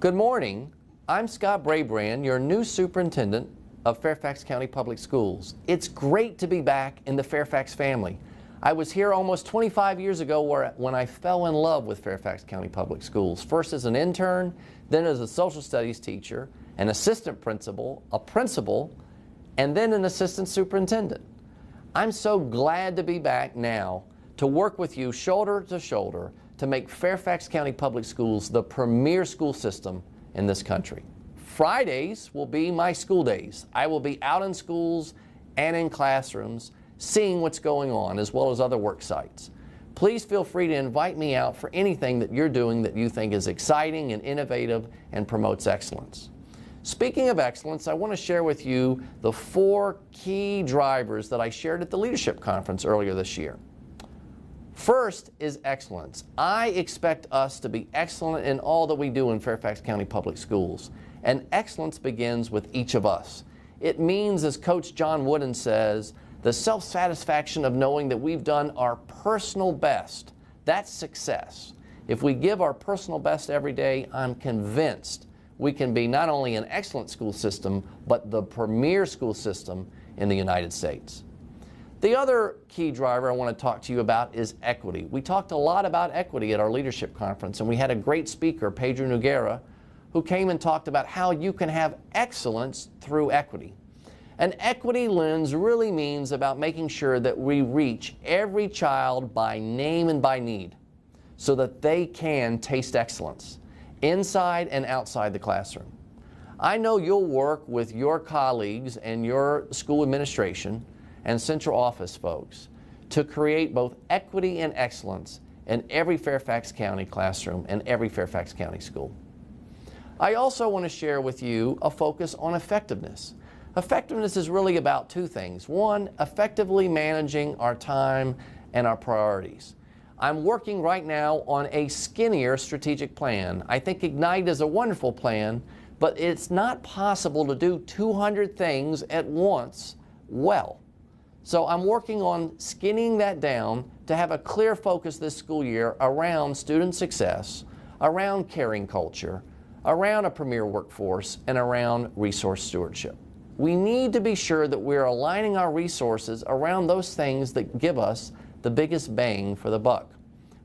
Good morning. I'm Scott Brabrand, your new superintendent of Fairfax County Public Schools. It's great to be back in the Fairfax family. I was here almost 25 years ago when I fell in love with Fairfax County Public Schools, first as an intern, then as a social studies teacher, an assistant principal, a principal, and then an assistant superintendent. I'm so glad to be back now to work with you shoulder to shoulder to make Fairfax County Public Schools the premier school system in this country. Fridays will be my school days. I will be out in schools and in classrooms seeing what's going on, as well as other work sites. Please feel free to invite me out for anything that you're doing that you think is exciting and innovative and promotes excellence. Speaking of excellence, I want to share with you the 4 key drivers that I shared at the Leadership Conference earlier this year. First is excellence. I expect us to be excellent in all that we do in Fairfax County Public Schools. And excellence begins with each of us. It means, as Coach John Wooden says, the self-satisfaction of knowing that we've done our personal best. That's success. If we give our personal best every day, I'm convinced we can be not only an excellent school system, but the premier school system in the United States. The other key driver I want to talk to you about is equity. We talked a lot about equity at our leadership conference, and we had a great speaker, Pedro Noguera, who came and talked about how you can have excellence through equity. An equity lens really means about making sure that we reach every child by name and by need so that they can taste excellence inside and outside the classroom. I know you'll work with your colleagues and your school administration and central office folks to create both equity and excellence in every Fairfax County classroom and every Fairfax County school. I also want to share with you a focus on effectiveness. Effectiveness is really about 2 things. One, effectively managing our time and our priorities. I'm working right now on a skinnier strategic plan. I think Ignite is a wonderful plan, but it's not possible to do 200 things at once well. So I'm working on skinning that down to have a clear focus this school year around student success, around caring culture, around a premier workforce, and around resource stewardship. We need to be sure that we're aligning our resources around those things that give us the biggest bang for the buck.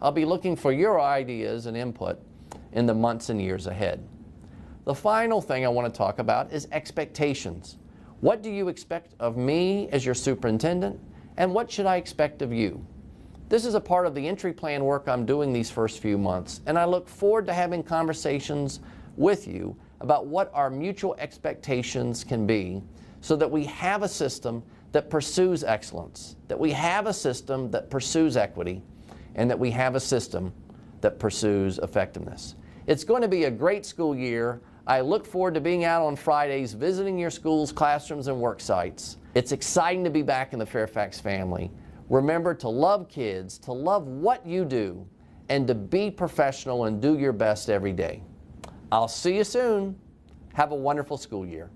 I'll be looking for your ideas and input in the months and years ahead. The final thing I want to talk about is expectations. What do you expect of me as your superintendent, and what should I expect of you? This is a part of the entry plan work I'm doing these first few months, and I look forward to having conversations with you about what our mutual expectations can be so that we have a system that pursues excellence, that we have a system that pursues equity, and that we have a system that pursues effectiveness. It's going to be a great school year. I look forward to being out on Fridays, visiting your schools, classrooms, and work sites. It's exciting to be back in the Fairfax family. Remember to love kids, to love what you do, and to be professional and do your best every day. I'll see you soon. Have a wonderful school year.